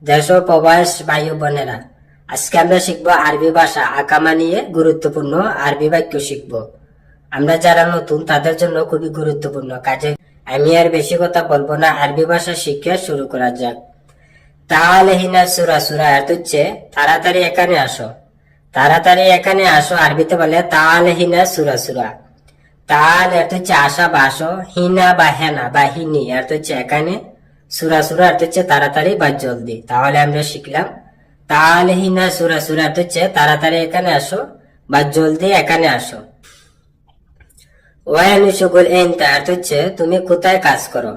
দেশ ও প্রবাস ভাই ও বোনেরা, আজকে আমরা শিখবো আরবি ভাষা আকামা নিয়ে গুরুত্বপূর্ণ আরবি বাক্য শিখবো। আমরা যারা নতুন তাদের জন্য খুবই গুরুত্বপূর্ণ। কাজে আমি আর বেশি কথা বলবো না, আরবি ভাষা শিক্ষা শুরু করা যাক। তাহলে হিনা সুরা সুরা অর্থ হচ্ছে তাড়াতাড়ি এখানে আসো। তাড়াতাড়ি এখানে আসো আরবিতে বলে তাহলে হিনা সুরা সুরা। তাহলে অর্থ হচ্ছে আসা বা আসো, হিনা বা হেনা বা হিনি অর্থ হচ্ছে এখানে, সুরা সুরা অর্থ হচ্ছে তাড়াতাড়ি বা জলদি। তাহলে আমরা শিখলাম তাহলে হিনা সুরা সুরা অর্থ হচ্ছে তাড়াতাড়ি এখানে আসো বা জলদি এখানে আসো। ওয়ান শুগুল এনতা অর্থ হচ্ছে তুমি কোথায় কাজ করো।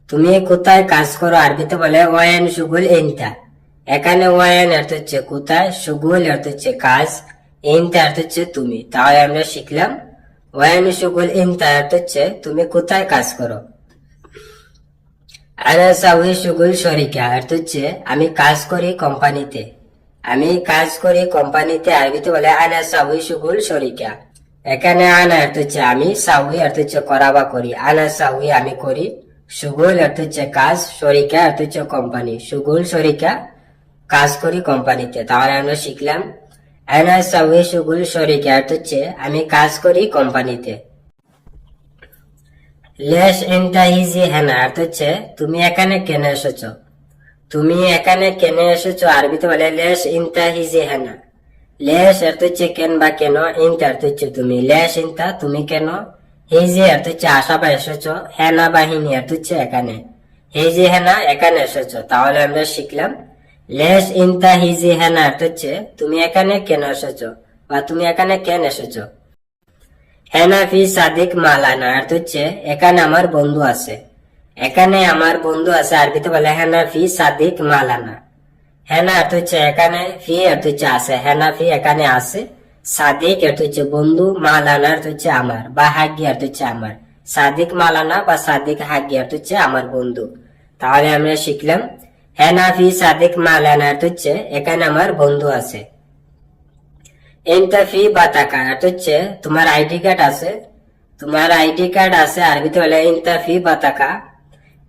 তুমি কোথায় কাজ করো আরবিতে বলে ওয়ান শুগুল এনতা। এখানে ওয়ান অর্থ হচ্ছে কোথায়, শুগুল অর্থ হচ্ছে কাজ, এনতা অর্থ হচ্ছে তুমি। তাহলে আমরা শিখলাম ওয়ান শুগুল এনতা অর্থ হচ্ছে তুমি কোথায় কাজ করো। আনা সাউই শুগুল শরিকা অর্থ হচ্ছে আমি কাজ করি কোম্পানিতে। আমি কাজ করি কোম্পানিতে আরবিতে বলে আনা সাউই শুগুল শরিকা। এখানে আনা অর্থ হচ্ছে আমি, সাউই অর্থ হচ্ছে করা বা করি। আনা সাউই আমি করি, শুগুল অর্থ হচ্ছে কাজ, শরিকা অর্থ হচ্ছে কোম্পানি। শুগুল শরিকা কাজ করি কোম্পানিতে। তাহলে আমরা শিখলাম আনা সাউই শুগুল শরিকা অর্থ হচ্ছে আমি কাজ করি কোম্পানিতে। লেশ এনতা হিজি হেনা অর্থ হচ্ছে তুমি এখানে কেন এসেছো। তুমি এখানে কেন এসেছো আরবিতে বলে লেশ ইনতা হিজি হেনা। লেশ অর্থ হচ্ছে কেন বা কেন, ইনতা অর্থ হচ্ছে তুমি। লেশ ইনতা তুমি কেন, হিজি অর্থ হচ্ছে আসা বা এসেছো, হেনা বা হিনি অর্থ হচ্ছে এখানে। হিজি হেনা এখানে এসেছো। তাহলে আমরা শিখলাম লেশ ইনতা হিজি হেনা অর্থ হচ্ছে তুমি এখানে কেন এসেছো বা তুমি এখানে কেন এসেছো। হেনা ফি সাদিক মালানা অর্থ হচ্ছে এখানে আমার বন্ধু আছে। এখানে আমার বন্ধু আছে আরবিতে বলে হেনা ফি সাদিক মালানা। হেনা অর্থ হচ্ছে এখানে, ফি অর্থ হচ্ছে আছে, হেনা ফি এখানে আছে, সাদিক অর্থ হচ্ছে বন্ধু, মালানা অর্থ হচ্ছে আমার বা হাগি অর্থ হচ্ছে আমার। সাদিক মালানা বা সাদিক হাগি অর্থ হচ্ছে আমার বন্ধু। তাহলে আমরা শিখলাম হেনা ফি সাদিক মালানা অর্থ হচ্ছে এখানে আমার বন্ধু আছে। এনতা ফি বাতাকা অর্থ হচ্ছে তোমার আইডি কার্ড আছে। তোমার আইডি কার্ড আছে আরবিতে বলে ইনতা ফি বাতাকা।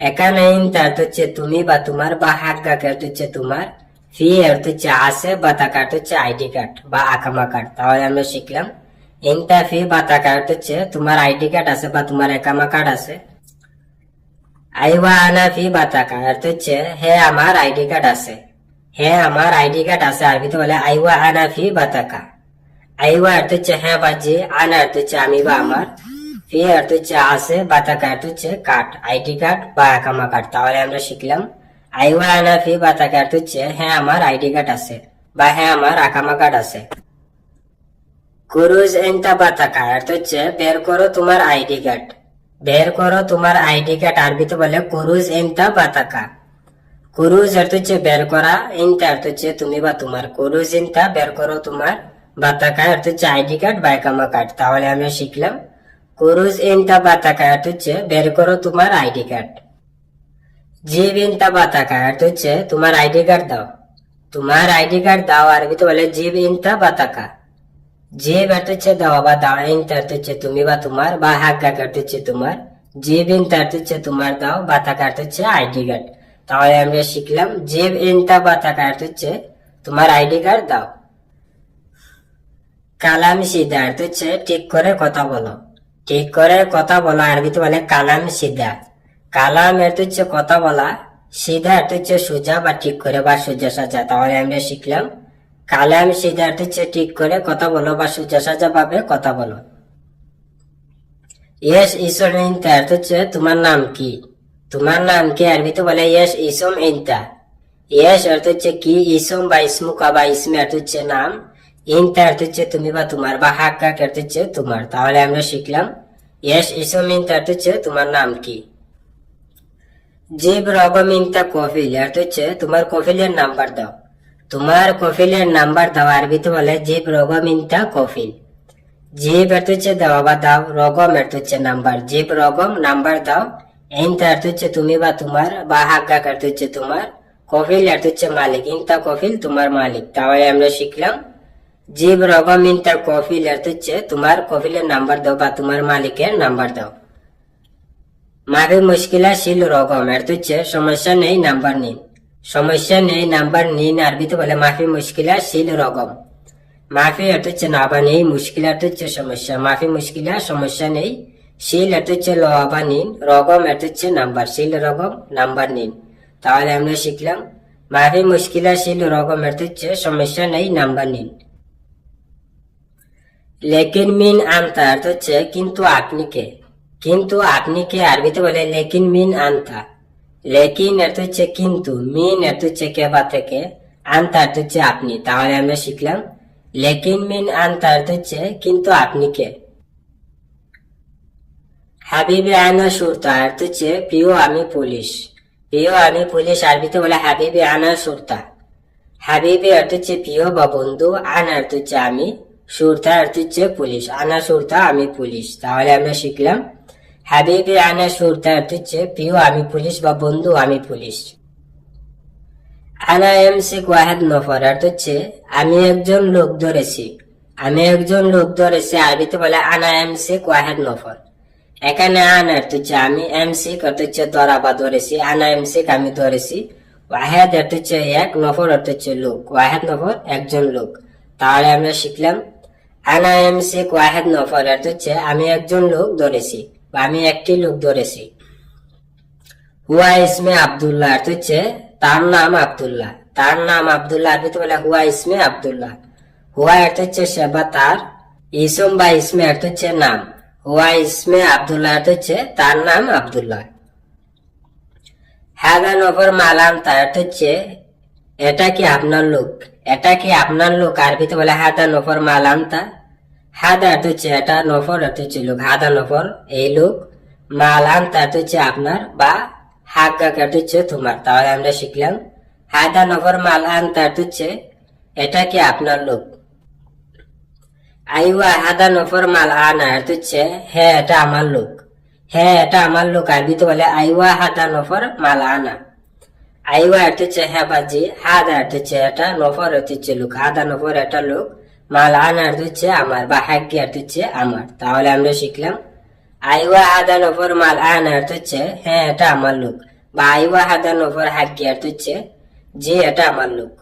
এখানে ইনতা অর্থ হচ্ছে তুমি বা তোমার, বা হাক্কা অর্থ হচ্ছে তোমার, ফি অর্থ হচ্ছে আছে, বাতাকা অর্থ হচ্ছে আইডি কার্ড বা আকামা কার্ড। তাহলে আমরা শিখলাম ইনতা ফি বাতাকা অর্থ হচ্ছে তোমার আইডি কার্ড আছে বা তোমার একামা কার্ড আছে। আইওয়া আনা ফি বাতাকা অর্থ হচ্ছে হে আমার আইডি কার্ড আছে। হে আমার আইডি কার্ড আছে আরবিতে বলে আইওয়া আনা ফি বাতাকা। আইওয়া অর্থ হচ্ছে হ্যাঁ বা যে, আনা অর্থ হচ্ছে আমি বা আমার, ফি অর্থ হচ্ছে আছে, বাতাকা অর্থ হচ্ছে কার্ড, আইডি কার্ড বা আকামা কার্ড। তাহলে আমরা শিখলাম আইওয়া আনা ফি বাতাকা অর্থ হচ্ছে হ্যাঁ আমার আইডি কার্ড আছে বা হ্যাঁ আমার আকামা কার্ড আছে। কুরুজ এনতা বাতাকা অর্থ হচ্ছে বের করো তোমার আইডি কার্ড। বের করো তোমার আইডি কার্ড আরবিতে বলে কুরুজ এনতা বাতাকা। কুরুজ অর্থ হচ্ছে বের করা, ইনতা অর্থ হচ্ছে তুমি বা তোমার। কুরুজ ইনতা বের করো তোমার, বাতাকা অর্থ হচ্ছে আইডি কার্ড বা একামা কার্ড। তাহলে আমরা শিখলাম কুরুজ ইনতা বাতাকা অর্থ হচ্ছে বের করো তোমার আইডি কার্ড। জিব ইনতা বাতাকা অর্থ হচ্ছে তোমার আইডি কার্ড দাও। তোমার আইডি কার্ড দাও আরবিতে বলে জিব ইনতা বাতাকা। জিব অর্থ হচ্ছে দাও বা দাও, ইনতা অর্থ হচ্ছে তুমি বা তোমার, বা হাক্কা অর্থ হচ্ছে তোমার। জিব ইনতা অর্থ হচ্ছে তোমার দাও, বাতাকা অর্থ হচ্ছে আইডি কার্ড। তাহলে আমরা শিখলাম জিব ইনতা বাতাকা অর্থ হচ্ছে তোমার আইডি কার্ড দাও। কালাম সিধা অর্থ হচ্ছে ঠিক করে কথা বলো। ঠিক করে কথা বলা আরবিতে বলে কালাম সিধা। কালাম অর্থ হচ্ছে কথা বলা, সিধা অর্থ হচ্ছে সোজা বা ঠিক করে বা সোজা সাজা। তাহলে আমরা শিখলাম কালাম সিধা অর্থ হচ্ছে ঠিক করে কথা বলো বা সোজা সাজা ভাবে কথা বলো। ইয়েস ইসম ইনতা অর্থ হচ্ছে তোমার নাম কি। তোমার নাম কি আরবিতে বলে ইয়েস ইসম ইনতা। ইয়েস অর্থ হচ্ছে কি, ইসম বা ইসমুকা বা ইসমে অর্থ হচ্ছে নাম, ইনতা অর্থ হচ্ছে তুমি বা তোমার, বা হাক্কা অর্থ হচ্ছে তোমার। তাহলে আমরা শিখলাম ইয়েস ইসম ইনতা অর্থ হচ্ছে তোমার নাম কি। জিব রগম ইনতা কফিল অর্থ হচ্ছে তোমার কফিলের নাম্বার দাও। তোমার কফিলের নাম্বার দাও আরবিতে বলে জিব রগম ইনতা কফিল। জিব অর্থ হচ্ছে দেওয়া বা দাও, রগম অর্থ হচ্ছে নাম্বার। জিব রগম নাম্বার দাও, ইনতা অর্থ হচ্ছে তুমি বা তোমার, বা হাক্কা অর্থ হচ্ছে তোমার, কফিল অর্থ হচ্ছে মালিক, ইনতা কফিল তোমার মালিক। তাহলে আমরা শিখলাম জিব রগম ইনতা কফিল অর্থ হচ্ছে তোমার কফিলের নাম্বার দাও বা তোমার মালিকের নাম্বার দাও। মাফি মুশকিলা শিল রগম অর্থ হচ্ছে সমস্যা নেই নাম্বার নিন। সমস্যা নেই নাম্বার নিন আরবিতে বলে মাফি মুশকিলা শিল রগম। মাফি অর্থ হচ্ছে না বা নেই, মুশকিলা অর্থ হচ্ছে সমস্যা। মাফি মুশকিলা সমস্যা নেই, শিল অর্থ হচ্ছে ল বা নিন, রগম অর্থ হচ্ছে নাম্বার, শিল রগম নাম্বার নিন। তাহলে আমরা শিখলাম মাফি মুশকিলা শিল রগম অর্থ হচ্ছে সমস্যা নেই নাম্বার নিন। লেকিন মিন আনতা অর্থ হচ্ছে কিন্তু আপনি কে। কিন্তু আপনি কে আরবিতে বলে লেকিন মিন আনতা। লেকিন অর্থ হচ্ছে কিন্তু, মিন অর্থ হচ্ছে কে বা থেকে, আনতা অর্থ হচ্ছে আপনি। তাহলে আমরা শিখলাম লেকিন মিন আনতা অর্থ হচ্ছে কিন্তু আপনি কে। হাবিবি আনা সুরতা অর্থ হচ্ছে প্রিয় আমি পুলিশ। প্রিয় আমি পুলিশ আরবিতে বলে হাবিবি আনা সুরতা। হাবিবি অর্থ হচ্ছে প্রিয় বা বন্ধু, আনা অর্থ হচ্ছে আমি, সুরতা অর্থ হচ্ছে পুলিশ। আনা সুরতা আমি পুলিশ। তাহলে আমরা শিখলাম হাবিবি আনা সুরতা অর্থ হচ্ছে প্রিয় আমি পুলিশ বা বন্ধু আমি পুলিশ। আনা এমসিক ওয়াহেদ নফর অর্থ হচ্ছে আমি একজন লোক ধরেছি। আমি একজন লোক ধরেছি আরবিতে বলে আনা এমসিক ওয়াহেদ নফর। এখানে আনা অর্থ হচ্ছে আমি, এমসিক অর্থ হচ্ছে ধরা বা ধরেছি, আনা এমসিক আমি ধরেছি, ওয়াহেদ অর্থ হচ্ছে এক, নফর অর্থ হচ্ছে লোক, ওয়াহেদ নফর একজন লোক। তাহলে আমরা শিখলাম আনা এমসিক ওয়াহেদ নফর অর্থ হচ্ছে আমি একজন লোক ধরেছি বা আমি একটি লোক ধরেছি। হুয়া ইসমে আব্দুল্লাহ অর্থ হচ্ছে তার নাম আব্দুল্লাহ। তার নাম আব্দুল্লাহ আরবিতে বলে হুয়া ইসমে আব্দুল্লাহ। হুয়া অর্থ হচ্ছে সে বা তার, ইসম বা ইসমে অর্থ হচ্ছে নাম, হুয়া ইসমে আব্দুল্লাহ অর্থ হচ্ছে তার নাম আব্দুল্লাহ। হাদা নফর মালান তার অর্থ হচ্ছে এটা কি আপনার লোক। এটা কি আপনার লোক আরবিতে বলে হাদা নফর মালান তা। হাদা অর্থ হচ্ছে এটা, নফর অর্থ হচ্ছে লোক, হাদা নফর এই লোক, মালান তা অর্থ হচ্ছে আপনার বা হাগা অর্থ হচ্ছে তোমার। তাহলে আমরা শিখলাম হাদা নফর মালান তা অর্থ হচ্ছে এটা কি আপনার লোক। আইওয়া হাদা নফর মাল আনা অর্থ হচ্ছে হ্যাঁ এটা আমার লোক। হ্যাঁ এটা আমার লোক আরবিতে বলে আইওয়া হাদা নফর মাল আনা। আইওয়া অর্থ হচ্ছে হ্যাঁ বাজি, হাদা অর্থ হচ্ছে এটা, নফর অর্থ হচ্ছে লোক, হাদা নফর এটা লোক, মাল আনা অর্থ হচ্ছে আমার বা হাগ্গি অর্থ হচ্ছে আমার। তাহলে আমরা শিখলাম আইওয়া হাদা নফর মাল আনা অর্থ হচ্ছে হ্যাঁ এটা আমার লোক, বা আইওয়া হাদা নফর হাগ্গি অর্থ হচ্ছে যে এটা আমার লোক।